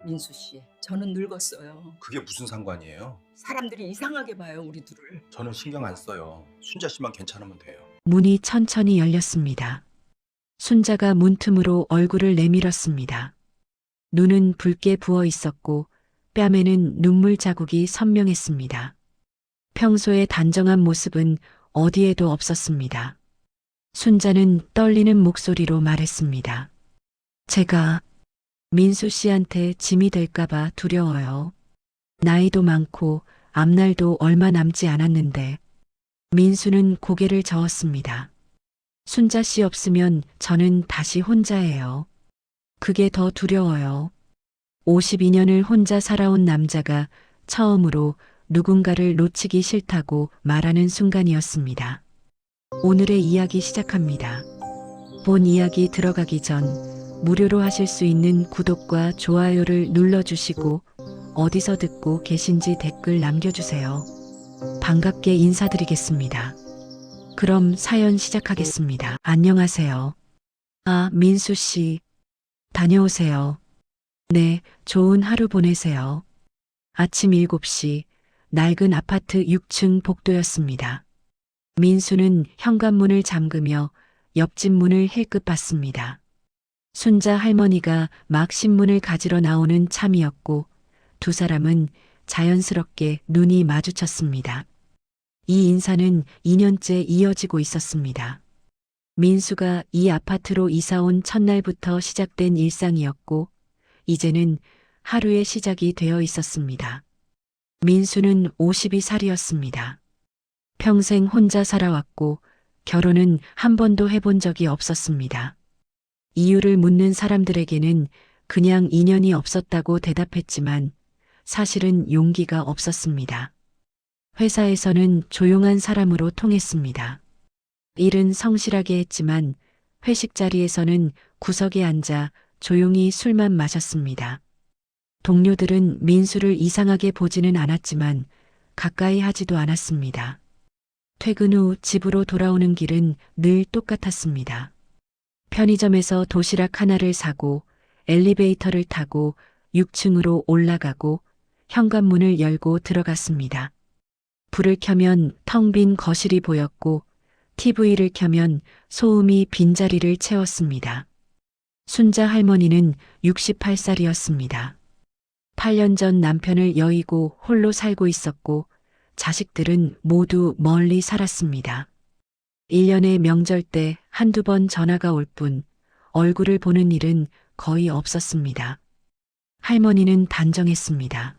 민수 씨, 저는 늙었어요. 그게 무슨 상관이에요? 사람들이 이상하게 봐요, 우리 둘을. 저는 신경 안 써요. 순자 씨만 괜찮으면 돼요. 문이 천천히 열렸습니다. 순자가 문틈으로 얼굴을 내밀었습니다. 눈은 붉게 부어 있었고 뺨에는 눈물 자국이 선명했습니다. 평소의 단정한 모습은 어디에도 없었습니다. 순자는 떨리는 목소리로 말했습니다. 제가 민수 씨한테 짐이 될까봐 두려워요. 나이도 많고 앞날도 얼마 남지 않았는데. 민수는 고개를 저었습니다. 순자 씨 없으면 저는 다시 혼자예요. 그게 더 두려워요. 52년을 혼자 살아온 남자가 처음으로 누군가를 놓치기 싫다고 말하는 순간이었습니다. 오늘의 이야기 시작합니다. 본 이야기 들어가기 전 무료로 하실 수 있는 구독과 좋아요를 눌러주시고 어디서 듣고 계신지 댓글 남겨주세요. 반갑게 인사드리겠습니다. 그럼 사연 시작하겠습니다. 안녕하세요. 아, 민수 씨. 다녀오세요. 네, 좋은 하루 보내세요. 아침 7시, 낡은 아파트 6층 복도였습니다. 민수는 현관문을 잠그며 옆집 문을 힐끗 봤습니다. 순자 할머니가 막 신문을 가지러 나오는 참이었고 두 사람은 자연스럽게 눈이 마주쳤습니다. 이 인사는 2년째 이어지고 있었습니다. 민수가 이 아파트로 이사 온 첫날부터 시작된 일상이었고 이제는 하루의 시작이 되어 있었습니다. 민수는 52살이었습니다. 평생 혼자 살아왔고 결혼은 한 번도 해본 적이 없었습니다. 이유를 묻는 사람들에게는 그냥 인연이 없었다고 대답했지만 사실은 용기가 없었습니다. 회사에서는 조용한 사람으로 통했습니다. 일은 성실하게 했지만 회식 자리에서는 구석에 앉아 조용히 술만 마셨습니다. 동료들은 민수를 이상하게 보지는 않았지만 가까이 하지도 않았습니다. 퇴근 후 집으로 돌아오는 길은 늘 똑같았습니다. 편의점에서 도시락 하나를 사고 엘리베이터를 타고 6층으로 올라가고 현관문을 열고 들어갔습니다. 불을 켜면 텅 빈 거실이 보였고 TV를 켜면 소음이 빈자리를 채웠습니다. 순자 할머니는 68살이었습니다. 8년 전 남편을 여의고 홀로 살고 있었고 자식들은 모두 멀리 살았습니다. 1년의 명절 때 한두 번 전화가 올 뿐 얼굴을 보는 일은 거의 없었습니다. 할머니는 단정했습니다.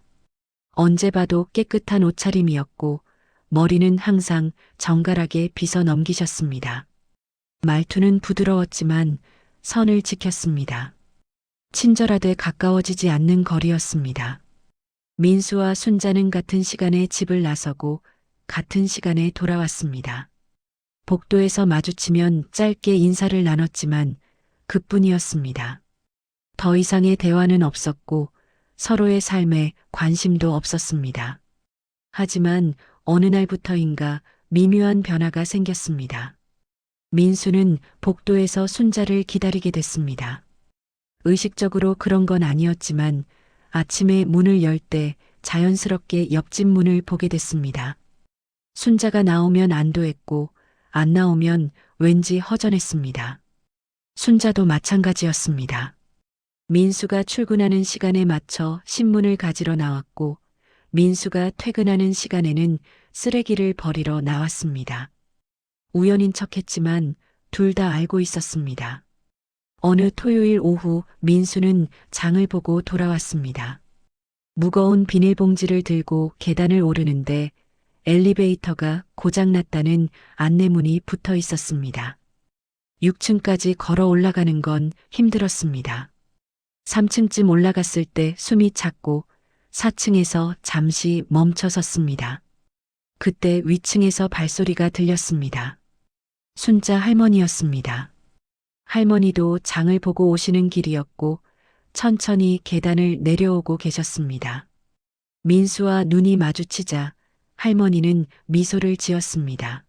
언제 봐도 깨끗한 옷차림이었고 머리는 항상 정갈하게 빗어 넘기셨습니다. 말투는 부드러웠지만 선을 지켰습니다. 친절하되 가까워지지 않는 거리였습니다. 민수와 순자는 같은 시간에 집을 나서고 같은 시간에 돌아왔습니다. 복도에서 마주치면 짧게 인사를 나눴지만 그뿐이었습니다. 더 이상의 대화는 없었고 서로의 삶에 관심도 없었습니다. 하지만 어느 날부터인가 미묘한 변화가 생겼습니다. 민수는 복도에서 순자를 기다리게 됐습니다. 의식적으로 그런 건 아니었지만 아침에 문을 열 때 자연스럽게 옆집 문을 보게 됐습니다. 순자가 나오면 안도했고 안 나오면 왠지 허전했습니다. 순자도 마찬가지였습니다. 민수가 출근하는 시간에 맞춰 신문을 가지러 나왔고 민수가 퇴근하는 시간에는 쓰레기를 버리러 나왔습니다. 우연인 척했지만 둘 다 알고 있었습니다. 어느 토요일 오후 민수는 장을 보고 돌아왔습니다. 무거운 비닐봉지를 들고 계단을 오르는데 엘리베이터가 고장났다는 안내문이 붙어 있었습니다. 6층까지 걸어 올라가는 건 힘들었습니다. 3층쯤 올라갔을 때 숨이 찼고 4층에서 잠시 멈춰 섰습니다. 그때 위층에서 발소리가 들렸습니다. 순자 할머니였습니다. 할머니도 장을 보고 오시는 길이었고 천천히 계단을 내려오고 계셨습니다. 민수와 눈이 마주치자 할머니는 미소를 지었습니다.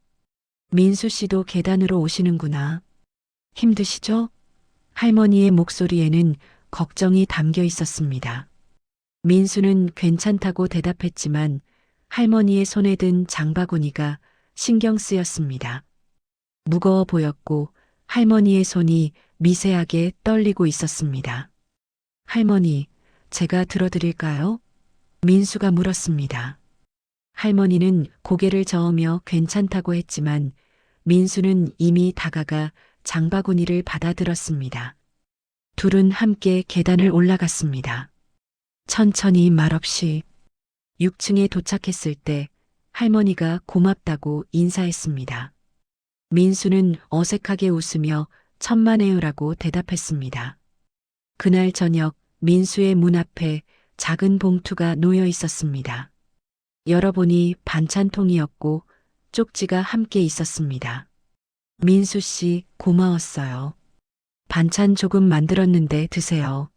민수 씨도 계단으로 오시는구나. 힘드시죠? 할머니의 목소리에는 걱정이 담겨 있었습니다. 민수는 괜찮다고 대답했지만 할머니의 손에 든 장바구니가 신경 쓰였습니다. 무거워 보였고 할머니의 손이 미세하게 떨리고 있었습니다. 할머니, 제가 들어드릴까요? 민수가 물었습니다. 할머니는 고개를 저으며 괜찮다고 했지만 민수는 이미 다가가 장바구니를 받아들었습니다. 둘은 함께 계단을 올라갔습니다. 천천히 말없이 6층에 도착했을 때 할머니가 고맙다고 인사했습니다. 민수는 어색하게 웃으며 천만에요라고 대답했습니다. 그날 저녁 민수의 문 앞에 작은 봉투가 놓여 있었습니다. 열어보니 반찬통이었고 쪽지가 함께 있었습니다. 민수 씨, 고마웠어요. 반찬 조금 만들었는데 드세요.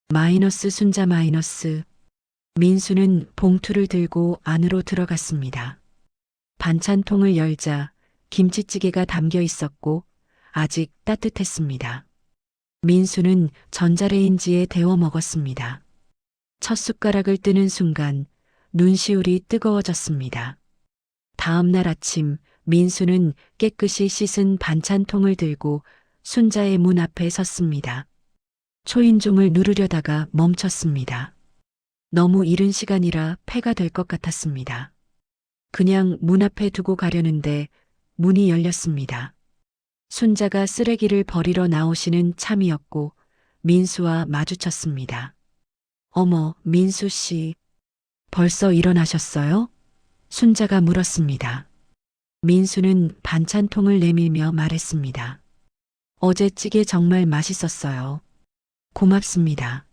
마이너스 순자 마이너스. 민수는 봉투를 들고 안으로 들어갔습니다. 반찬통을 열자 김치찌개가 담겨 있었고 아직 따뜻했습니다. 민수는 전자레인지에 데워 먹었습니다. 첫 숟가락을 뜨는 순간 눈시울이 뜨거워졌습니다. 다음 날 아침 민수는 깨끗이 씻은 반찬통을 들고 순자의 문 앞에 섰습니다. 초인종을 누르려다가 멈췄습니다. 너무 이른 시간이라 폐가 될 것 같았습니다. 그냥 문 앞에 두고 가려는데 문이 열렸습니다. 순자가 쓰레기를 버리러 나오시는 참이었고 민수와 마주쳤습니다. 어머, 민수 씨. 벌써 일어나셨어요? 순자가 물었습니다. 민수는 반찬통을 내밀며 말했습니다. 어제 찌개 정말 맛있었어요. 고맙습니다.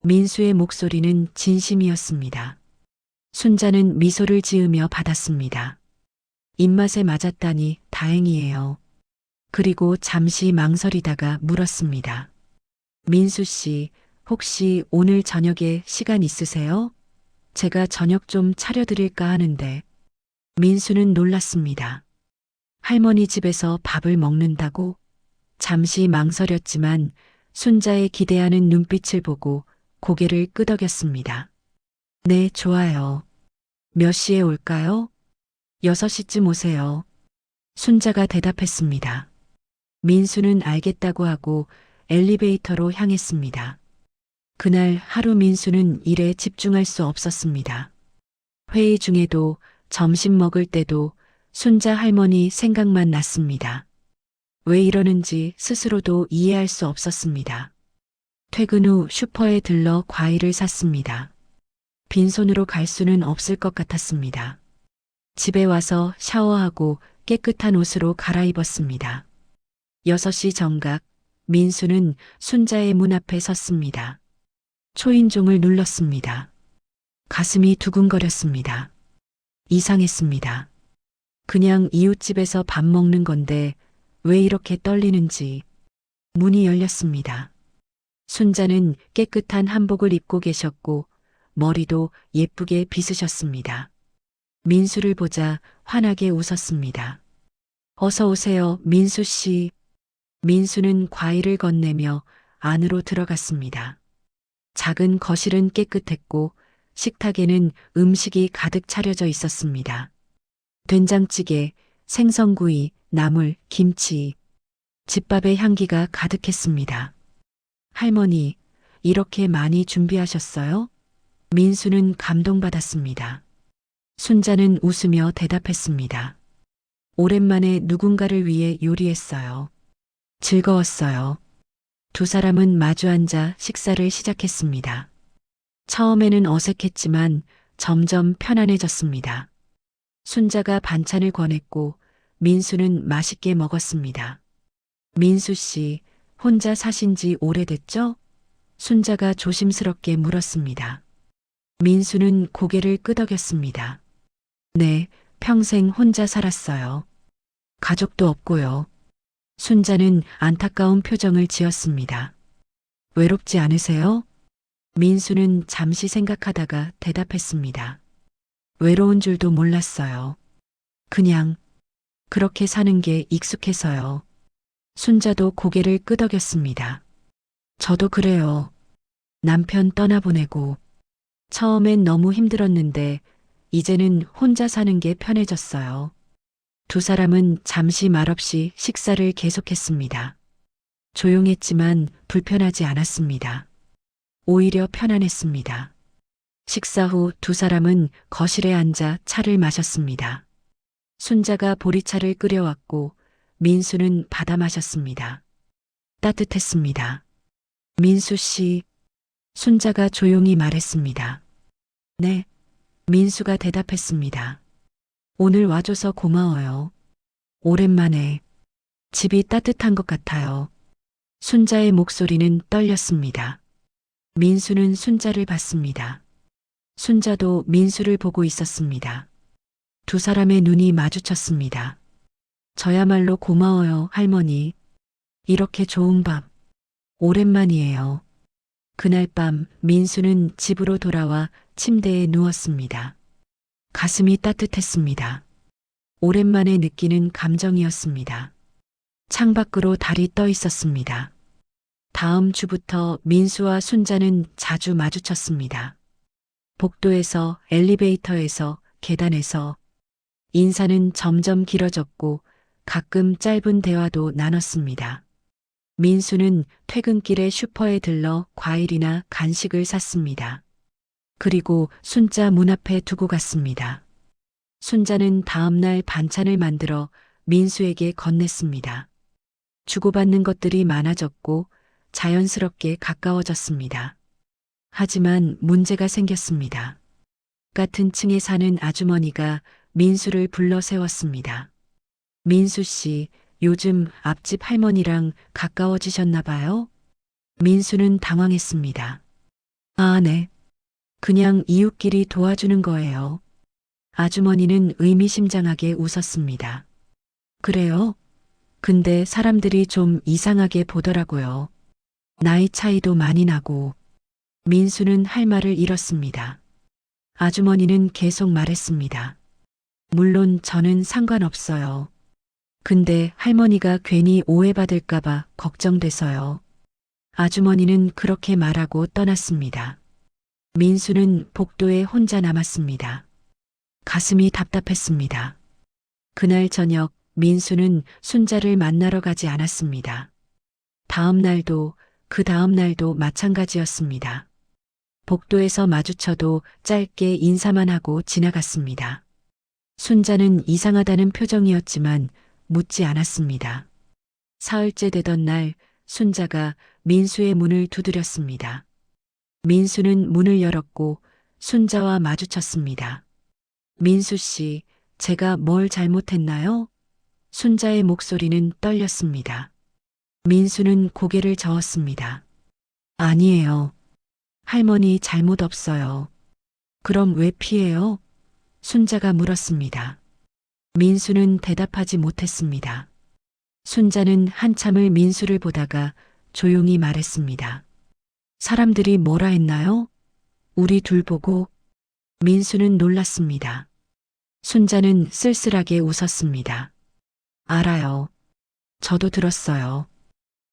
민수의 목소리는 진심이었습니다. 순자는 미소를 지으며 받았습니다. 입맛에 맞았다니 다행이에요. 그리고 잠시 망설이다가 물었습니다. 민수 씨, 혹시 오늘 저녁에 시간 있으세요? 제가 저녁 좀 차려드릴까 하는데. 민수는 놀랐습니다. 할머니 집에서 밥을 먹는다고? 잠시 망설였지만 순자의 기대하는 눈빛을 보고 고개를 끄덕였습니다. 네, 좋아요. 몇 시에 올까요? 6시쯤 오세요. 순자가 대답했습니다. 민수는 알겠다고 하고 엘리베이터로 향했습니다. 그날 하루 민수는 일에 집중할 수 없었습니다. 회의 중에도 점심 먹을 때도 순자 할머니 생각만 났습니다. 왜 이러는지 스스로도 이해할 수 없었습니다. 퇴근 후 슈퍼에 들러 과일을 샀습니다. 빈손으로 갈 수는 없을 것 같았습니다. 집에 와서 샤워하고 깨끗한 옷으로 갈아입었습니다. 6시 정각, 민수는 순자의 문 앞에 섰습니다. 초인종을 눌렀습니다. 가슴이 두근거렸습니다. 이상했습니다. 그냥 이웃집에서 밥 먹는 건데 왜 이렇게 떨리는지. 문이 열렸습니다. 순자는 깨끗한 한복을 입고 계셨고 머리도 예쁘게 빗으셨습니다. 민수를 보자 환하게 웃었습니다. 어서 오세요, 민수 씨. 민수는 과일을 건네며 안으로 들어갔습니다. 작은 거실은 깨끗했고 식탁에는 음식이 가득 차려져 있었습니다. 된장찌개, 생선구이, 나물, 김치. 집밥의 향기가 가득했습니다. 할머니, 이렇게 많이 준비하셨어요? 민수는 감동받았습니다. 순자는 웃으며 대답했습니다. 오랜만에 누군가를 위해 요리했어요. 즐거웠어요. 두 사람은 마주 앉아 식사를 시작했습니다. 처음에는 어색했지만 점점 편안해졌습니다. 순자가 반찬을 권했고 민수는 맛있게 먹었습니다. 민수 씨, 혼자 사신 지 오래됐죠? 순자가 조심스럽게 물었습니다. 민수는 고개를 끄덕였습니다. 네, 평생 혼자 살았어요. 가족도 없고요. 순자는 안타까운 표정을 지었습니다. 외롭지 않으세요? 민수는 잠시 생각하다가 대답했습니다. 외로운 줄도 몰랐어요. 그냥 그렇게 사는 게 익숙해서요. 순자도 고개를 끄덕였습니다. 저도 그래요. 남편 떠나보내고 처음엔 너무 힘들었는데 이제는 혼자 사는 게 편해졌어요. 두 사람은 잠시 말없이 식사를 계속했습니다. 조용했지만 불편하지 않았습니다. 오히려 편안했습니다. 식사 후 두 사람은 거실에 앉아 차를 마셨습니다. 순자가 보리차를 끓여왔고 민수는 받아 마셨습니다. 따뜻했습니다. 민수 씨, 순자가 조용히 말했습니다. 네, 민수가 대답했습니다. 오늘 와줘서 고마워요. 오랜만에 집이 따뜻한 것 같아요. 순자의 목소리는 떨렸습니다. 민수는 순자를 봤습니다. 순자도 민수를 보고 있었습니다. 두 사람의 눈이 마주쳤습니다. 저야말로 고마워요, 할머니. 이렇게 좋은 밥. 오랜만이에요. 그날 밤 민수는 집으로 돌아와 침대에 누웠습니다. 가슴이 따뜻했습니다. 오랜만에 느끼는 감정이었습니다. 창밖으로 달이 떠 있었습니다. 다음 주부터 민수와 순자는 자주 마주쳤습니다. 복도에서, 엘리베이터에서, 계단에서 인사는 점점 길어졌고 가끔 짧은 대화도 나눴습니다. 민수는 퇴근길에 슈퍼에 들러 과일이나 간식을 샀습니다. 그리고 순자 문 앞에 두고 갔습니다. 순자는 다음날 반찬을 만들어 민수에게 건넸습니다. 주고받는 것들이 많아졌고 자연스럽게 가까워졌습니다. 하지만 문제가 생겼습니다. 같은 층에 사는 아주머니가 민수를 불러 세웠습니다. 민수 씨, 요즘 앞집 할머니랑 가까워지셨나 봐요? 민수는 당황했습니다. 아, 네. 그냥 이웃끼리 도와주는 거예요. 아주머니는 의미심장하게 웃었습니다. 그래요? 근데 사람들이 좀 이상하게 보더라고요. 나이 차이도 많이 나고. 민수는 할 말을 잃었습니다. 아주머니는 계속 말했습니다. 물론 저는 상관없어요. 근데 할머니가 괜히 오해받을까봐 걱정돼서요. 아주머니는 그렇게 말하고 떠났습니다. 민수는 복도에 혼자 남았습니다. 가슴이 답답했습니다. 그날 저녁 민수는 순자를 만나러 가지 않았습니다. 다음 날도 그 다음 날도 마찬가지였습니다. 복도에서 마주쳐도 짧게 인사만 하고 지나갔습니다. 순자는 이상하다는 표정이었지만 묻지 않았습니다. 사흘째 되던 날 순자가 민수의 문을 두드렸습니다. 민수는 문을 열었고 순자와 마주쳤습니다. 민수 씨, 제가 뭘 잘못했나요? 순자의 목소리는 떨렸습니다. 민수는 고개를 저었습니다. 아니에요. 할머니 잘못 없어요. 그럼 왜 피해요? 순자가 물었습니다. 민수는 대답하지 못했습니다. 순자는 한참을 민수를 보다가 조용히 말했습니다. 사람들이 뭐라 했나요? 우리 둘 보고. 민수는 놀랐습니다. 순자는 쓸쓸하게 웃었습니다. 알아요. 저도 들었어요.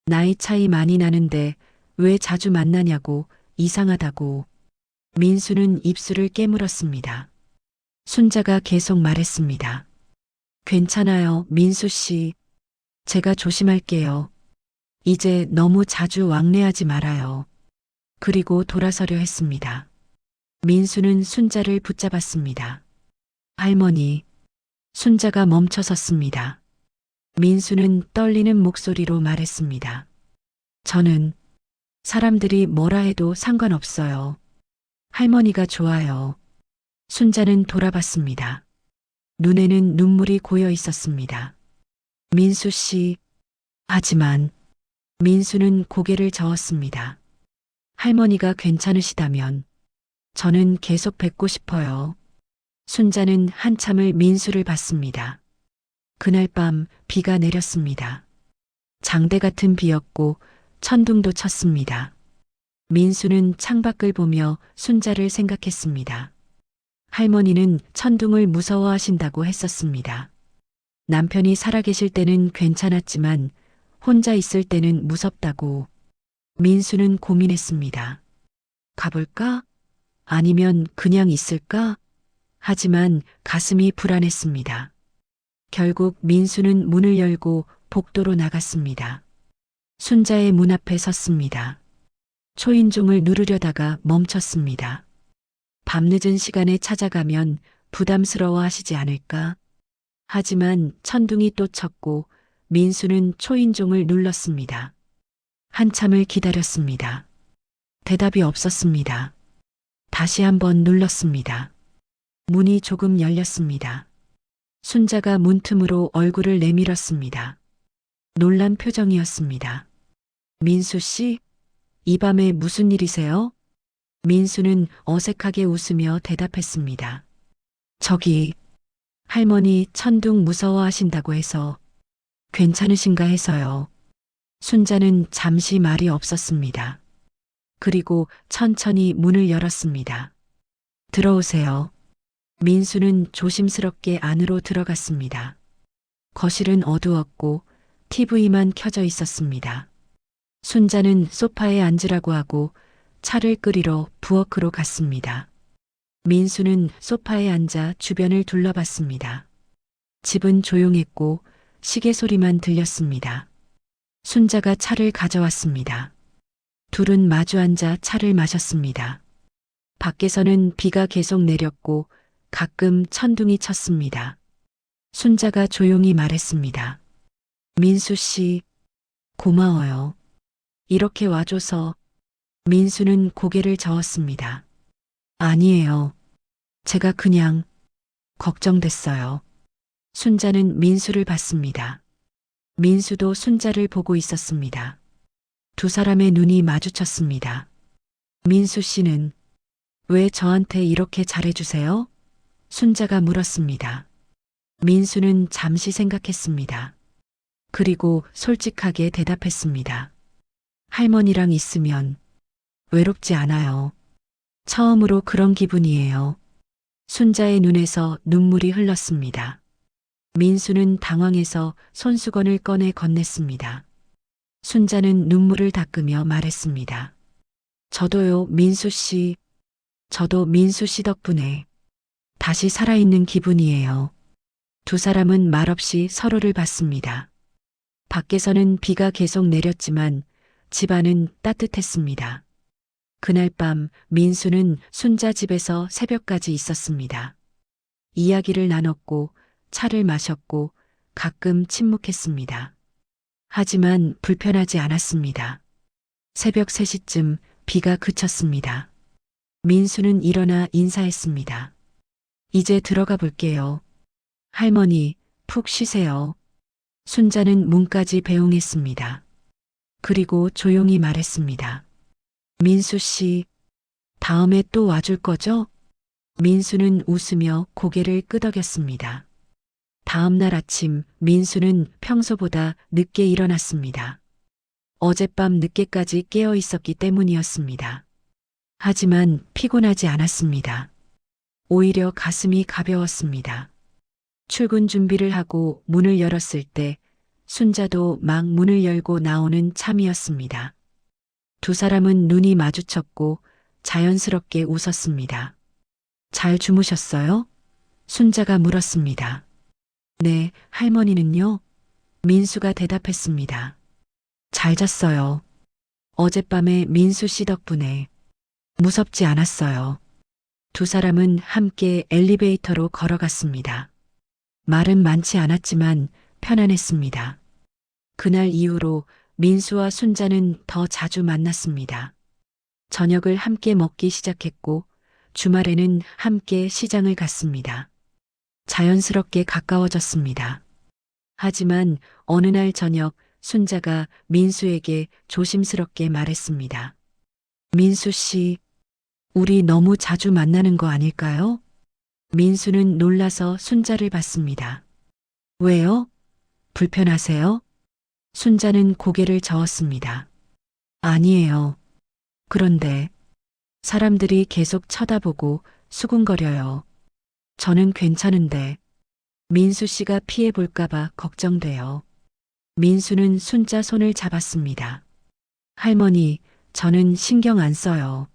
나이 차이 많이 나는데 왜 자주 만나냐고, 이상하다고. 민수는 입술을 깨물었습니다. 순자가 계속 말했습니다. 괜찮아요, 민수 씨. 제가 조심할게요. 이제 너무 자주 왕래하지 말아요. 그리고 돌아서려 했습니다. 민수는 순자를 붙잡았습니다. 할머니. 순자가 멈춰섰습니다. 민수는 떨리는 목소리로 말했습니다. 저는 사람들이 뭐라 해도 상관없어요. 할머니가 좋아요. 순자는 돌아봤습니다. 눈에는 눈물이 고여 있었습니다. 민수 씨. 하지만 민수는 고개를 저었습니다. 할머니가 괜찮으시다면 저는 계속 뵙고 싶어요. 순자는 한참을 민수를 봤습니다. 그날 밤 비가 내렸습니다. 장대 같은 비였고 천둥도 쳤습니다. 민수는 창밖을 보며 순자를 생각했습니다. 할머니는 천둥을 무서워하신다고 했었습니다. 남편이 살아계실 때는 괜찮았지만 혼자 있을 때는 무섭다고. 민수는 고민했습니다. 가볼까? 아니면 그냥 있을까? 하지만 가슴이 불안했습니다. 결국 민수는 문을 열고 복도로 나갔습니다. 순자의 문 앞에 섰습니다. 초인종을 누르려다가 멈췄습니다. 밤늦은 시간에 찾아가면 부담스러워 하시지 않을까? 하지만 천둥이 또 쳤고 민수는 초인종을 눌렀습니다. 한참을 기다렸습니다. 대답이 없었습니다. 다시 한번 눌렀습니다. 문이 조금 열렸습니다. 순자가 문틈으로 얼굴을 내밀었습니다. 놀란 표정이었습니다. 민수 씨, 이 밤에 무슨 일이세요? 민수는 어색하게 웃으며 대답했습니다. 저기, 할머니 천둥 무서워하신다고 해서 괜찮으신가 해서요. 순자는 잠시 말이 없었습니다. 그리고 천천히 문을 열었습니다. 들어오세요. 민수는 조심스럽게 안으로 들어갔습니다. 거실은 어두웠고 TV만 켜져 있었습니다. 순자는 소파에 앉으라고 하고 차를 끓이러 부엌으로 갔습니다. 민수는 소파에 앉아 주변을 둘러봤습니다. 집은 조용했고 시계 소리만 들렸습니다. 순자가 차를 가져왔습니다. 둘은 마주 앉아 차를 마셨습니다. 밖에서는 비가 계속 내렸고 가끔 천둥이 쳤습니다. 순자가 조용히 말했습니다. 민수 씨, 고마워요. 이렇게 와줘서. 민수는 고개를 저었습니다. 아니에요. 제가 그냥 걱정됐어요. 순자는 민수를 봤습니다. 민수도 순자를 보고 있었습니다. 두 사람의 눈이 마주쳤습니다. 민수 씨는 왜 저한테 이렇게 잘해주세요? 순자가 물었습니다. 민수는 잠시 생각했습니다. 그리고 솔직하게 대답했습니다. 할머니랑 있으면 외롭지 않아요. 처음으로 그런 기분이에요. 순자의 눈에서 눈물이 흘렀습니다. 민수는 당황해서 손수건을 꺼내 건넸습니다. 순자는 눈물을 닦으며 말했습니다. 저도요, 민수 씨. 저도 민수 씨 덕분에 다시 살아있는 기분이에요. 두 사람은 말없이 서로를 봤습니다. 밖에서는 비가 계속 내렸지만 집안은 따뜻했습니다. 그날 밤 민수는 순자 집에서 새벽까지 있었습니다. 이야기를 나눴고 차를 마셨고 가끔 침묵했습니다. 하지만 불편하지 않았습니다. 새벽 3시쯤 비가 그쳤습니다. 민수는 일어나 인사했습니다. 이제 들어가 볼게요. 할머니, 푹 쉬세요. 순자는 문까지 배웅했습니다. 그리고 조용히 말했습니다. 민수 씨, 다음에 또 와줄 거죠? 민수는 웃으며 고개를 끄덕였습니다. 다음 날 아침 민수는 평소보다 늦게 일어났습니다. 어젯밤 늦게까지 깨어 있었기 때문이었습니다. 하지만 피곤하지 않았습니다. 오히려 가슴이 가벼웠습니다. 출근 준비를 하고 문을 열었을 때 순자도 막 문을 열고 나오는 참이었습니다. 두 사람은 눈이 마주쳤고 자연스럽게 웃었습니다. 잘 주무셨어요? 순자가 물었습니다. 네, 할머니는요? 민수가 대답했습니다. 잘 잤어요. 어젯밤에 민수 씨 덕분에 무섭지 않았어요. 두 사람은 함께 엘리베이터로 걸어갔습니다. 말은 많지 않았지만 편안했습니다. 그날 이후로 민수와 순자는 더 자주 만났습니다. 저녁을 함께 먹기 시작했고 주말에는 함께 시장을 갔습니다. 자연스럽게 가까워졌습니다. 하지만 어느 날 저녁 순자가 민수에게 조심스럽게 말했습니다. 민수 씨, 우리 너무 자주 만나는 거 아닐까요? 민수는 놀라서 순자를 봤습니다. 왜요? 불편하세요? 순자는 고개를 저었습니다. 아니에요. 그런데 사람들이 계속 쳐다보고 수군거려요. 저는 괜찮은데 민수 씨가 피해 볼까봐 걱정돼요. 민수는 순자 손을 잡았습니다. 할머니, 저는 신경 안 써요.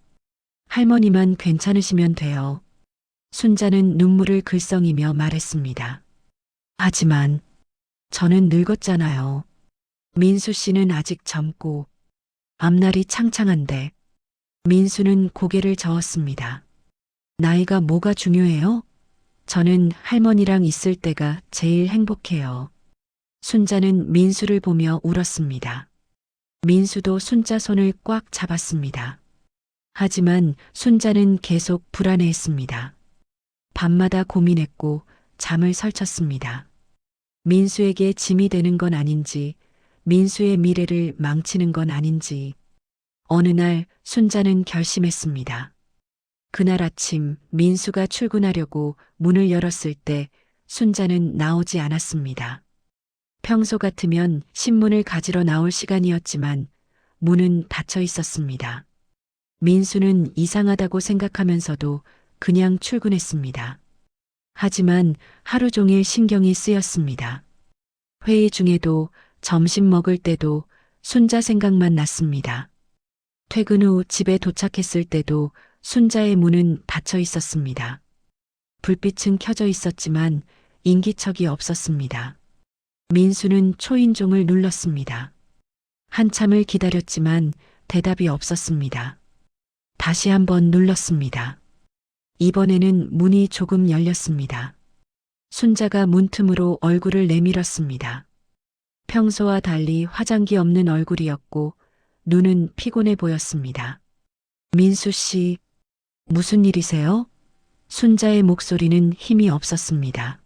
할머니만 괜찮으시면 돼요. 순자는 눈물을 글썽이며 말했습니다. 하지만 저는 늙었잖아요. 민수 씨는 아직 젊고 앞날이 창창한데 민수는 고개를 저었습니다. 나이가 뭐가 중요해요? 저는 할머니랑 있을 때가 제일 행복해요. 순자는 민수를 보며 울었습니다. 민수도 순자 손을 꽉 잡았습니다. 하지만 순자는 계속 불안해했습니다. 밤마다 고민했고 잠을 설쳤습니다. 민수에게 짐이 되는 건 아닌지, 민수의 미래를 망치는 건 아닌지. 어느 날 순자는 결심했습니다. 그날 아침 민수가 출근하려고 문을 열었을 때 순자는 나오지 않았습니다. 평소 같으면 신문을 가지러 나올 시간이었지만 문은 닫혀 있었습니다. 민수는 이상하다고 생각하면서도 그냥 출근했습니다. 하지만 하루 종일 신경이 쓰였습니다. 회의 중에도 점심 먹을 때도 순자 생각만 났습니다. 퇴근 후 집에 도착했을 때도 순자의 문은 닫혀 있었습니다. 불빛은 켜져 있었지만 인기척이 없었습니다. 민수는 초인종을 눌렀습니다. 한참을 기다렸지만 대답이 없었습니다. 다시 한번 눌렀습니다. 이번에는 문이 조금 열렸습니다. 순자가 문틈으로 얼굴을 내밀었습니다. 평소와 달리 화장기 없는 얼굴이었고 눈은 피곤해 보였습니다. 민수 씨, 무슨 일이세요? 순자의 목소리는 힘이 없었습니다.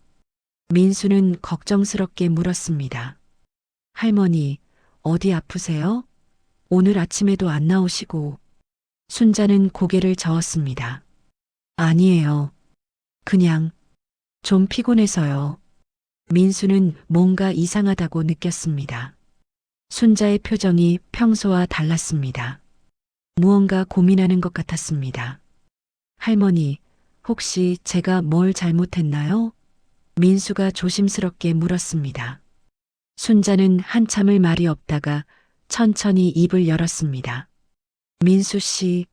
민수는 걱정스럽게 물었습니다. 할머니, 어디 아프세요? 오늘 아침에도 안 나오시고. 순자는 고개를 저었습니다. 아니에요. 그냥 좀 피곤해서요. 민수는 뭔가 이상하다고 느꼈습니다. 순자의 표정이 평소와 달랐습니다. 무언가 고민하는 것 같았습니다. 할머니, 혹시 제가 뭘 잘못했나요? 민수가 조심스럽게 물었습니다. 순자는 한참을 말이 없다가 천천히 입을 열었습니다. 민수 씨,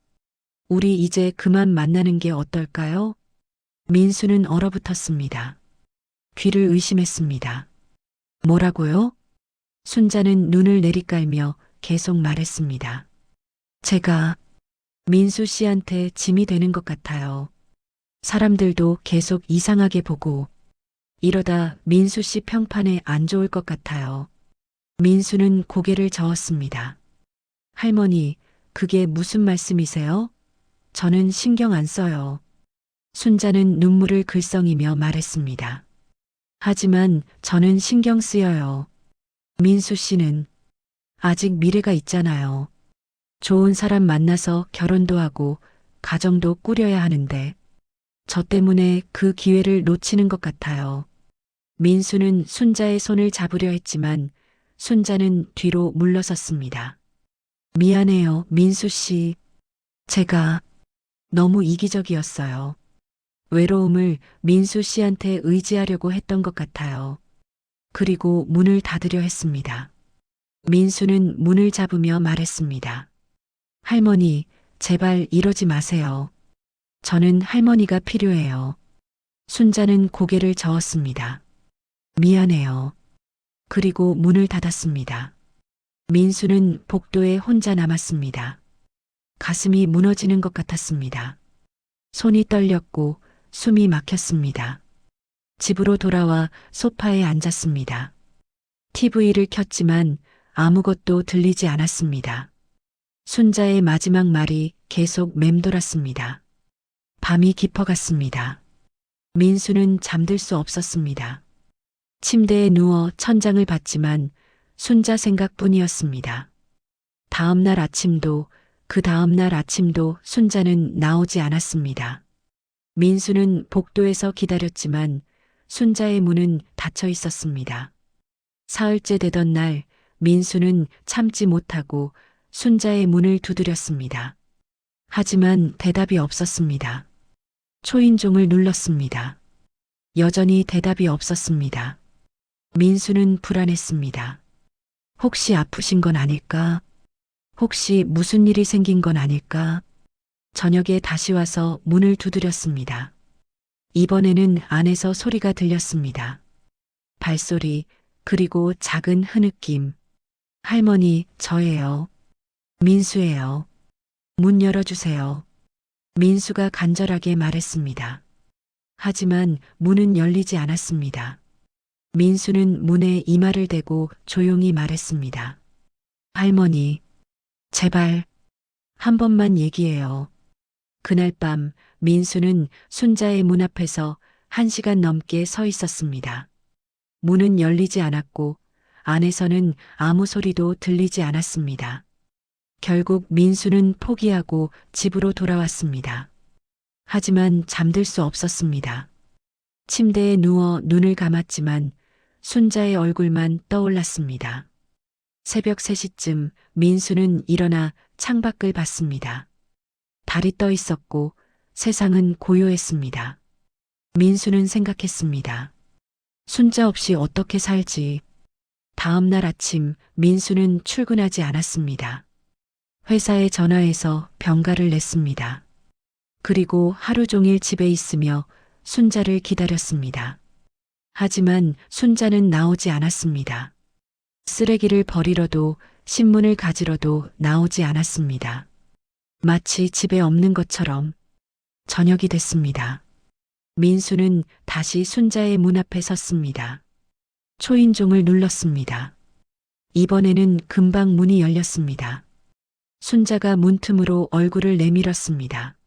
우리 이제 그만 만나는 게 어떨까요? 민수는 얼어붙었습니다. 귀를 의심했습니다. 뭐라고요? 순자는 눈을 내리깔며 계속 말했습니다. 제가 민수 씨한테 짐이 되는 것 같아요. 사람들도 계속 이상하게 보고 이러다 민수 씨 평판에 안 좋을 것 같아요. 민수는 고개를 저었습니다. 할머니, 그게 무슨 말씀이세요? 저는 신경 안 써요. 순자는 눈물을 글썽이며 말했습니다. 하지만 저는 신경 쓰여요. 민수 씨는 아직 미래가 있잖아요. 좋은 사람 만나서 결혼도 하고 가정도 꾸려야 하는데 저 때문에 그 기회를 놓치는 것 같아요. 민수는 순자의 손을 잡으려 했지만 순자는 뒤로 물러섰습니다. 미안해요, 민수 씨. 제가 너무 이기적이었어요. 외로움을 민수 씨한테 의지하려고 했던 것 같아요. 그리고 문을 닫으려 했습니다. 민수는 문을 잡으며 말했습니다. 할머니, 제발 이러지 마세요. 저는 할머니가 필요해요. 순자는 고개를 저었습니다. 미안해요. 그리고 문을 닫았습니다. 민수는 복도에 혼자 남았습니다. 가슴이 무너지는 것 같았습니다. 손이 떨렸고 숨이 막혔습니다. 집으로 돌아와 소파에 앉았습니다. TV를 켰지만 아무것도 들리지 않았습니다. 순자의 마지막 말이 계속 맴돌았습니다. 밤이 깊어갔습니다. 민수는 잠들 수 없었습니다. 침대에 누워 천장을 봤지만 순자 생각뿐이었습니다. 다음 날 아침도 그 다음 날 아침도 순자는 나오지 않았습니다. 민수는 복도에서 기다렸지만 순자의 문은 닫혀 있었습니다. 사흘째 되던 날 민수는 참지 못하고 순자의 문을 두드렸습니다. 하지만 대답이 없었습니다. 초인종을 눌렀습니다. 여전히 대답이 없었습니다. 민수는 불안했습니다. 혹시 아프신 건 아닐까? 혹시 무슨 일이 생긴 건 아닐까? 저녁에 다시 와서 문을 두드렸습니다. 이번에는 안에서 소리가 들렸습니다. 발소리, 그리고 작은 흐느낌. 할머니, 저예요. 민수예요. 문 열어주세요. 민수가 간절하게 말했습니다. 하지만 문은 열리지 않았습니다. 민수는 문에 이마를 대고 조용히 말했습니다. 할머니, 제발, 한 번만 얘기해요. 그날 밤 민수는 순자의 문 앞에서 1시간 넘게 서 있었습니다. 문은 열리지 않았고 안에서는 아무 소리도 들리지 않았습니다. 결국 민수는 포기하고 집으로 돌아왔습니다. 하지만 잠들 수 없었습니다. 침대에 누워 눈을 감았지만 순자의 얼굴만 떠올랐습니다. 새벽 3시쯤 민수는 일어나 창밖을 봤습니다. 달이 떠 있었고 세상은 고요했습니다. 민수는 생각했습니다. 순자 없이 어떻게 살지? 다음 날 아침 민수는 출근하지 않았습니다. 회사에 전화해서 병가를 냈습니다. 그리고 하루 종일 집에 있으며 순자를 기다렸습니다. 하지만 순자는 나오지 않았습니다. 쓰레기를 버리러도 신문을 가지러도 나오지 않았습니다. 마치 집에 없는 것처럼. 저녁이 됐습니다. 민수는 다시 순자의 문 앞에 섰습니다. 초인종을 눌렀습니다. 이번에는 금방 문이 열렸습니다. 순자가 문틈으로 얼굴을 내밀었습니다.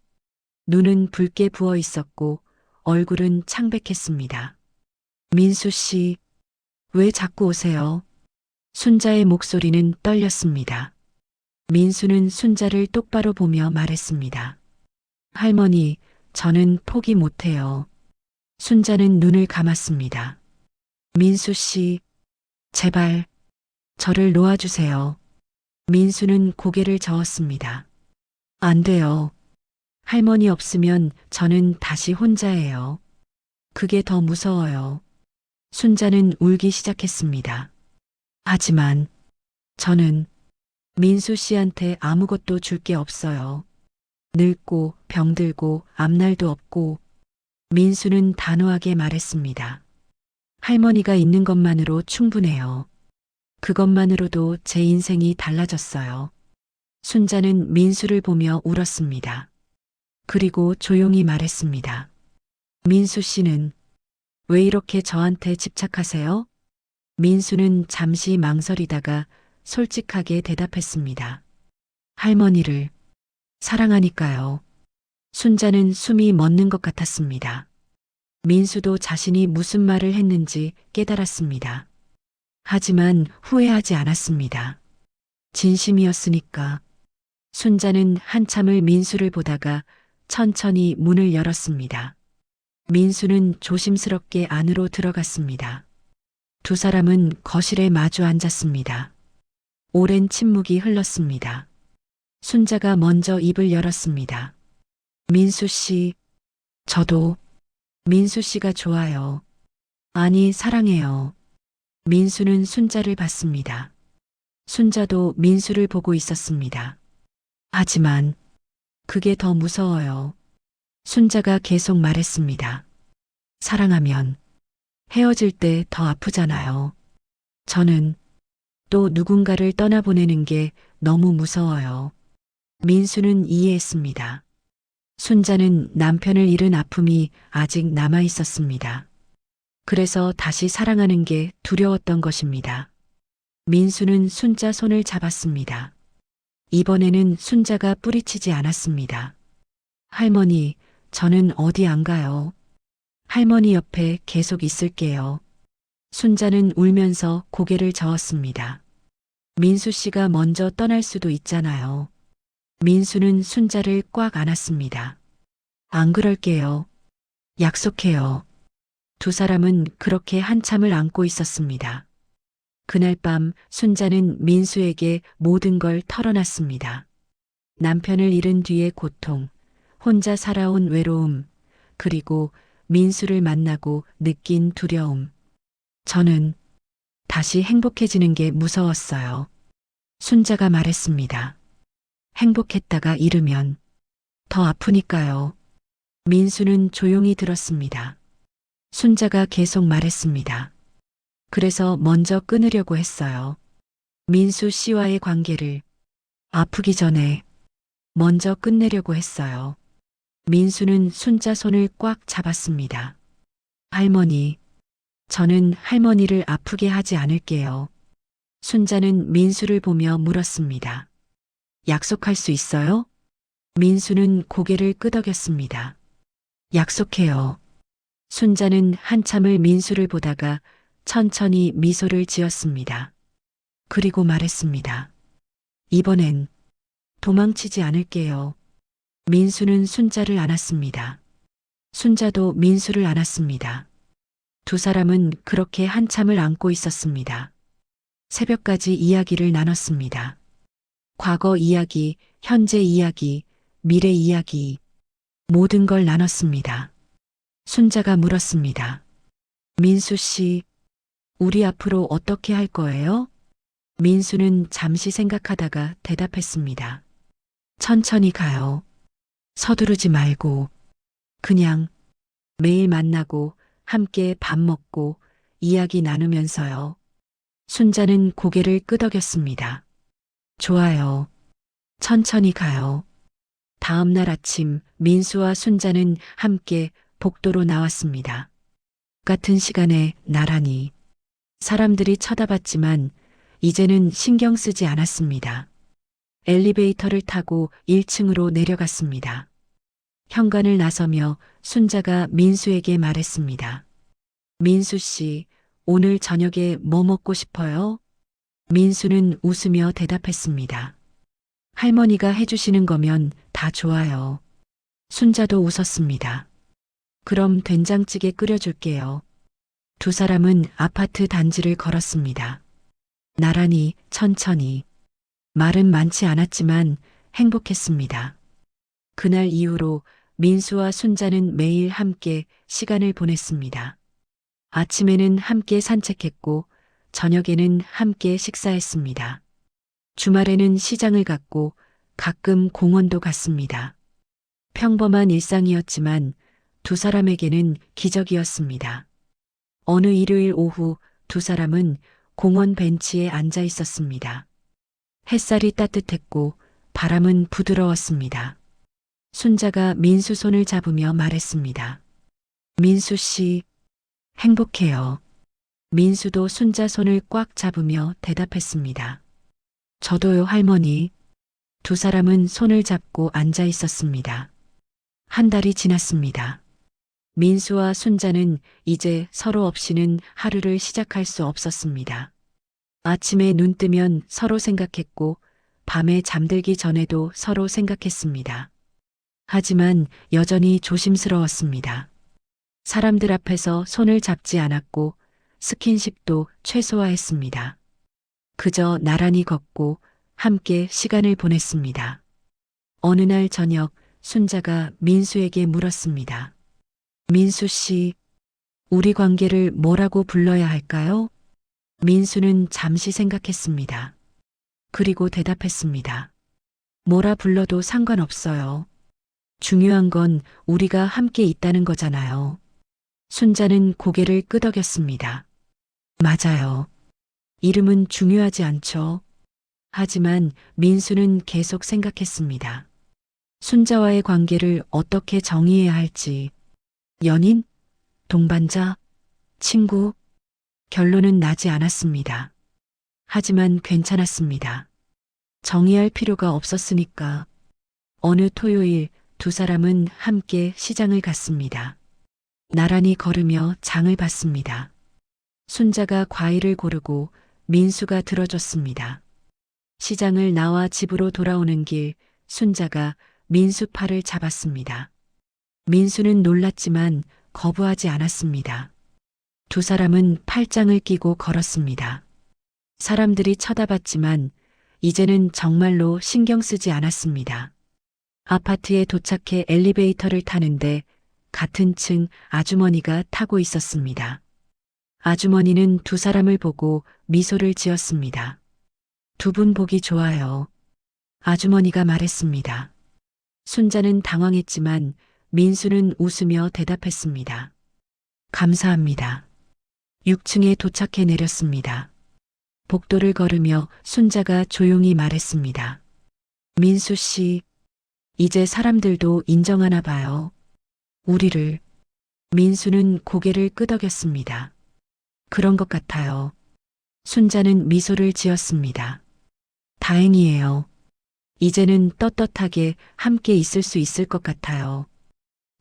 눈은 붉게 부어 있었고 얼굴은 창백했습니다. 민수 씨, 왜 자꾸 오세요? 순자의 목소리는 떨렸습니다. 민수는 순자를 똑바로 보며 말했습니다. 할머니, 저는 포기 못해요. 순자는 눈을 감았습니다. 민수 씨, 제발, 저를 놓아주세요. 민수는 고개를 저었습니다. 안 돼요. 할머니 없으면 저는 다시 혼자예요. 그게 더 무서워요. 순자는 울기 시작했습니다. 하지만 저는 민수 씨한테 아무것도 줄 게 없어요. 늙고 병들고 앞날도 없고. 민수는 단호하게 말했습니다. 할머니가 있는 것만으로 충분해요. 그것만으로도 제 인생이 달라졌어요. 순자는 민수를 보며 울었습니다. 그리고 조용히 말했습니다. 민수 씨는 왜 이렇게 저한테 집착하세요? 민수는 잠시 망설이다가 솔직하게 대답했습니다. 할머니를 사랑하니까요. 순자는 숨이 멎는 것 같았습니다. 민수도 자신이 무슨 말을 했는지 깨달았습니다. 하지만 후회하지 않았습니다. 진심이었으니까. 순자는 한참을 민수를 보다가 천천히 문을 열었습니다. 민수는 조심스럽게 안으로 들어갔습니다. 두 사람은 거실에 마주 앉았습니다. 오랜 침묵이 흘렀습니다. 순자가 먼저 입을 열었습니다. 민수 씨, 저도 민수 씨가 좋아요. 아니, 사랑해요. 민수는 순자를 봤습니다. 순자도 민수를 보고 있었습니다. 하지만 그게 더 무서워요. 순자가 계속 말했습니다. 사랑하면 헤어질 때 더 아프잖아요. 저는 또 누군가를 떠나보내는 게 너무 무서워요. 민수는 이해했습니다. 순자는 남편을 잃은 아픔이 아직 남아 있었습니다. 그래서 다시 사랑하는 게 두려웠던 것입니다. 민수는 순자 손을 잡았습니다. 이번에는 순자가 뿌리치지 않았습니다. 할머니, 저는 어디 안 가요. 할머니 옆에 계속 있을게요. 순자는 울면서 고개를 저었습니다. 민수 씨가 먼저 떠날 수도 있잖아요. 민수는 순자를 꽉 안았습니다. 안 그럴게요. 약속해요. 두 사람은 그렇게 한참을 안고 있었습니다. 그날 밤 순자는 민수에게 모든 걸 털어놨습니다. 남편을 잃은 뒤의 고통, 혼자 살아온 외로움, 그리고 민수를 만나고 느낀 두려움. 저는 다시 행복해지는 게 무서웠어요. 순자가 말했습니다. 행복했다가 잃으면 더 아프니까요. 민수는 조용히 들었습니다. 순자가 계속 말했습니다. 그래서 먼저 끊으려고 했어요. 민수 씨와의 관계를 아프기 전에 먼저 끝내려고 했어요. 민수는 순자 손을 꽉 잡았습니다. 할머니, 저는 할머니를 아프게 하지 않을게요. 순자는 민수를 보며 물었습니다. 약속할 수 있어요? 민수는 고개를 끄덕였습니다. 약속해요. 순자는 한참을 민수를 보다가 천천히 미소를 지었습니다. 그리고 말했습니다. 이번엔 도망치지 않을게요. 민수는 순자를 안았습니다. 순자도 민수를 안았습니다. 두 사람은 그렇게 한참을 안고 있었습니다. 새벽까지 이야기를 나눴습니다. 과거 이야기, 현재 이야기, 미래 이야기, 모든 걸 나눴습니다. 순자가 물었습니다. 민수 씨, 우리 앞으로 어떻게 할 거예요? 민수는 잠시 생각하다가 대답했습니다. 천천히 가요. 서두르지 말고, 그냥 매일 만나고 함께 밥 먹고 이야기 나누면서요. 순자는 고개를 끄덕였습니다. 좋아요. 천천히 가요. 다음 날 아침 민수와 순자는 함께 복도로 나왔습니다. 같은 시간에 나란히 사람들이 쳐다봤지만 이제는 신경 쓰지 않았습니다. 엘리베이터를 타고 1층으로 내려갔습니다. 현관을 나서며 순자가 민수에게 말했습니다. 민수 씨, 오늘 저녁에 뭐 먹고 싶어요? 민수는 웃으며 대답했습니다. 할머니가 해주시는 거면 다 좋아요. 순자도 웃었습니다. 그럼 된장찌개 끓여줄게요. 두 사람은 아파트 단지를 걸었습니다. 나란히, 천천히. 말은 많지 않았지만 행복했습니다. 그날 이후로 민수와 순자는 매일 함께 시간을 보냈습니다. 아침에는 함께 산책했고 저녁에는 함께 식사했습니다. 주말에는 시장을 갔고 가끔 공원도 갔습니다. 평범한 일상이었지만 두 사람에게는 기적이었습니다. 어느 일요일 오후 두 사람은 공원 벤치에 앉아 있었습니다. 햇살이 따뜻했고 바람은 부드러웠습니다. 순자가 민수 손을 잡으며 말했습니다. 민수 씨, 행복해요. 민수도 순자 손을 꽉 잡으며 대답했습니다. 저도요, 할머니. 두 사람은 손을 잡고 앉아 있었습니다. 한 달이 지났습니다. 민수와 순자는 이제 서로 없이는 하루를 시작할 수 없었습니다. 아침에 눈 뜨면 서로 생각했고 밤에 잠들기 전에도 서로 생각했습니다. 하지만 여전히 조심스러웠습니다. 사람들 앞에서 손을 잡지 않았고 스킨십도 최소화했습니다. 그저 나란히 걷고 함께 시간을 보냈습니다. 어느 날 저녁 순자가 민수에게 물었습니다. 민수 씨, 우리 관계를 뭐라고 불러야 할까요? 민수는 잠시 생각했습니다. 그리고 대답했습니다. 뭐라 불러도 상관없어요. 중요한 건 우리가 함께 있다는 거잖아요. 순자는 고개를 끄덕였습니다. 맞아요. 이름은 중요하지 않죠. 하지만 민수는 계속 생각했습니다. 순자와의 관계를 어떻게 정의해야 할지. 연인? 동반자? 친구? 결론은 나지 않았습니다. 하지만 괜찮았습니다. 정의할 필요가 없었으니까. 어느 토요일 두 사람은 함께 시장을 갔습니다. 나란히 걸으며 장을 봤습니다. 순자가 과일을 고르고 민수가 들어줬습니다. 시장을 나와 집으로 돌아오는 길 순자가 민수 팔을 잡았습니다. 민수는 놀랐지만 거부하지 않았습니다. 두 사람은 팔짱을 끼고 걸었습니다. 사람들이 쳐다봤지만 이제는 정말로 신경 쓰지 않았습니다. 아파트에 도착해 엘리베이터를 타는데 같은 층 아주머니가 타고 있었습니다. 아주머니는 두 사람을 보고 미소를 지었습니다. 두 분 보기 좋아요. 아주머니가 말했습니다. 순자는 당황했지만 민수는 웃으며 대답했습니다. 감사합니다. 6층에 도착해 내렸습니다. 복도를 걸으며 순자가 조용히 말했습니다. 민수 씨, 이제 사람들도 인정하나 봐요. 우리를. 민수는 고개를 끄덕였습니다. 그런 것 같아요. 순자는 미소를 지었습니다. 다행이에요. 이제는 떳떳하게 함께 있을 수 있을 것 같아요.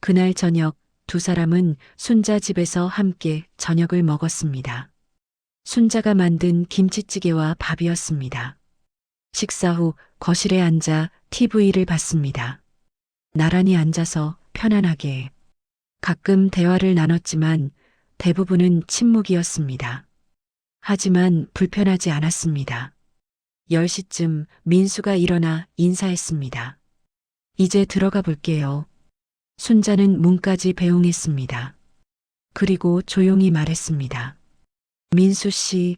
그날 저녁 두 사람은 순자 집에서 함께 저녁을 먹었습니다. 순자가 만든 김치찌개와 밥이었습니다. 식사 후 거실에 앉아 TV를 봤습니다. 나란히 앉아서 편안하게. 가끔 대화를 나눴지만 대부분은 침묵이었습니다. 하지만 불편하지 않았습니다. 10시쯤 민수가 일어나 인사했습니다. 이제 들어가 볼게요. 순자는 문까지 배웅했습니다. 그리고 조용히 말했습니다. 민수 씨,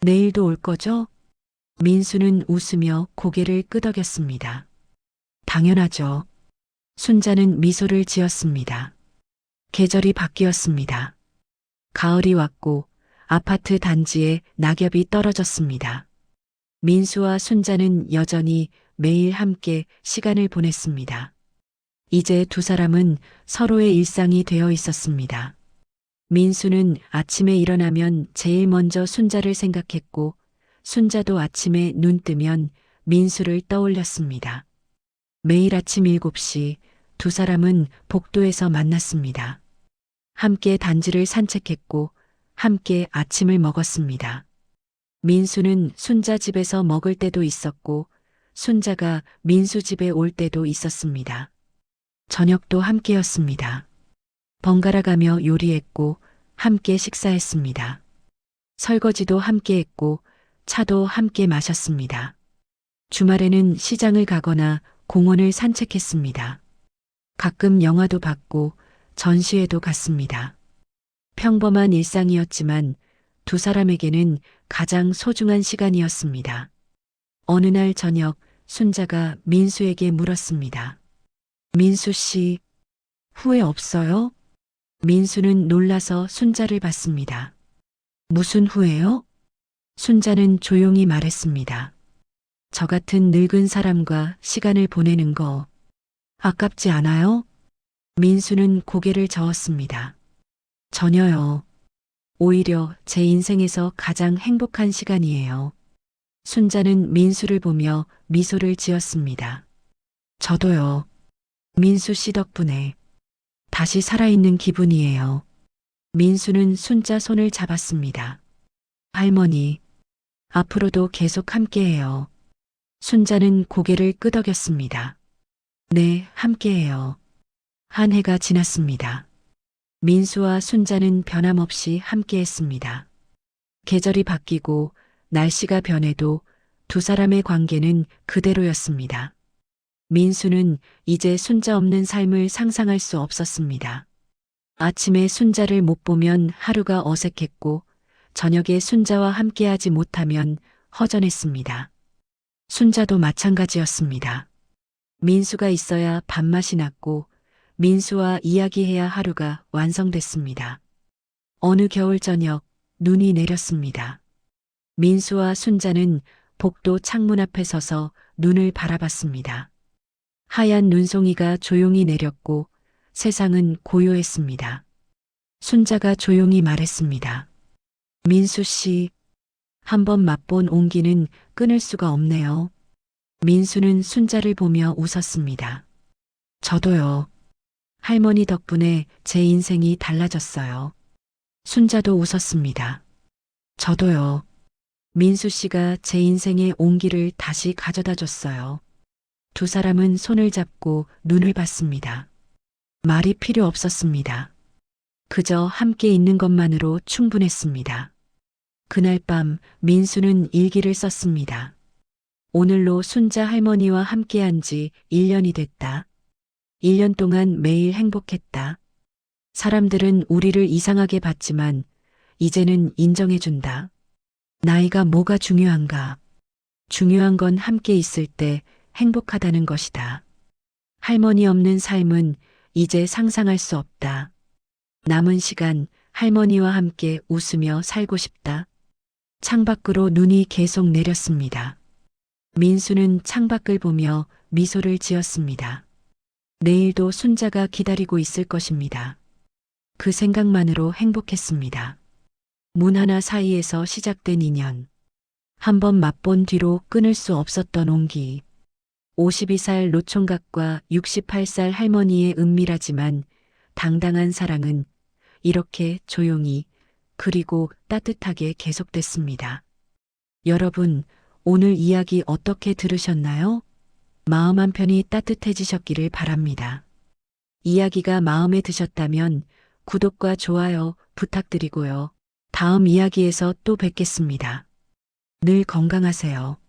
내일도 올 거죠? 민수는 웃으며 고개를 끄덕였습니다. 당연하죠. 순자는 미소를 지었습니다. 계절이 바뀌었습니다. 가을이 왔고 아파트 단지에 낙엽이 떨어졌습니다. 민수와 순자는 여전히 매일 함께 시간을 보냈습니다. 이제 두 사람은 서로의 일상이 되어 있었습니다. 민수는 아침에 일어나면 제일 먼저 순자를 생각했고 순자도 아침에 눈 뜨면 민수를 떠올렸습니다. 매일 아침 7시 두 사람은 복도에서 만났습니다. 함께 단지를 산책했고 함께 아침을 먹었습니다. 민수는 순자 집에서 먹을 때도 있었고 순자가 민수 집에 올 때도 있었습니다. 저녁도 함께였습니다. 번갈아 가며 요리했고 함께 식사했습니다. 설거지도 함께했고 차도 함께 마셨습니다. 주말에는 시장을 가거나 공원을 산책했습니다. 가끔 영화도 봤고 전시회도 갔습니다. 평범한 일상이었지만 두 사람에게는 가장 소중한 시간이었습니다. 어느 날 저녁 순자가 민수에게 물었습니다. 민수 씨, 후회 없어요? 민수는 놀라서 순자를 봤습니다. 무슨 후회요? 순자는 조용히 말했습니다. 저 같은 늙은 사람과 시간을 보내는 거 아깝지 않아요? 민수는 고개를 저었습니다. 전혀요. 오히려 제 인생에서 가장 행복한 시간이에요. 순자는 민수를 보며 미소를 지었습니다. 저도요. 민수 씨 덕분에 다시 살아있는 기분이에요. 민수는 순자 손을 잡았습니다. 할머니, 앞으로도 계속 함께해요. 순자는 고개를 끄덕였습니다. 네, 함께해요. 한 해가 지났습니다. 민수와 순자는 변함없이 함께했습니다. 계절이 바뀌고 날씨가 변해도 두 사람의 관계는 그대로였습니다. 민수는 이제 순자 없는 삶을 상상할 수 없었습니다. 아침에 순자를 못 보면 하루가 어색했고 저녁에 순자와 함께하지 못하면 허전했습니다. 순자도 마찬가지였습니다. 민수가 있어야 밥맛이 났고 민수와 이야기해야 하루가 완성됐습니다. 어느 겨울 저녁 눈이 내렸습니다. 민수와 순자는 복도 창문 앞에 서서 눈을 바라봤습니다. 하얀 눈송이가 조용히 내렸고 세상은 고요했습니다. 순자가 조용히 말했습니다. 민수 씨, 한번 맛본 온기는 끊을 수가 없네요. 민수는 순자를 보며 웃었습니다. 저도요. 할머니 덕분에 제 인생이 달라졌어요. 순자도 웃었습니다. 저도요. 민수 씨가 제 인생의 온기를 다시 가져다 줬어요. 두 사람은 손을 잡고 눈을 봤습니다. 말이 필요 없었습니다. 그저 함께 있는 것만으로 충분했습니다. 그날 밤 민수는 일기를 썼습니다. 오늘로 순자 할머니와 함께한 지 1년이 됐다. 1년 동안 매일 행복했다. 사람들은 우리를 이상하게 봤지만 이제는 인정해준다. 나이가 뭐가 중요한가? 중요한 건 함께 있을 때 행복하다는 것이다. 할머니 없는 삶은 이제 상상할 수 없다. 남은 시간 할머니와 함께 웃으며 살고 싶다. 창밖으로 눈이 계속 내렸습니다. 민수는 창밖을 보며 미소를 지었습니다. 내일도 순자가 기다리고 있을 것입니다. 그 생각만으로 행복했습니다. 문 하나 사이에서 시작된 인연. 한번 맛본 뒤로 끊을 수 없었던 온기. 52살 노총각과 68살 할머니의 은밀하지만 당당한 사랑은 이렇게 조용히 그리고 따뜻하게 계속됐습니다. 여러분, 오늘 이야기 어떻게 들으셨나요? 마음 한편이 따뜻해지셨기를 바랍니다. 이야기가 마음에 드셨다면 구독과 좋아요 부탁드리고요. 다음 이야기에서 또 뵙겠습니다. 늘 건강하세요.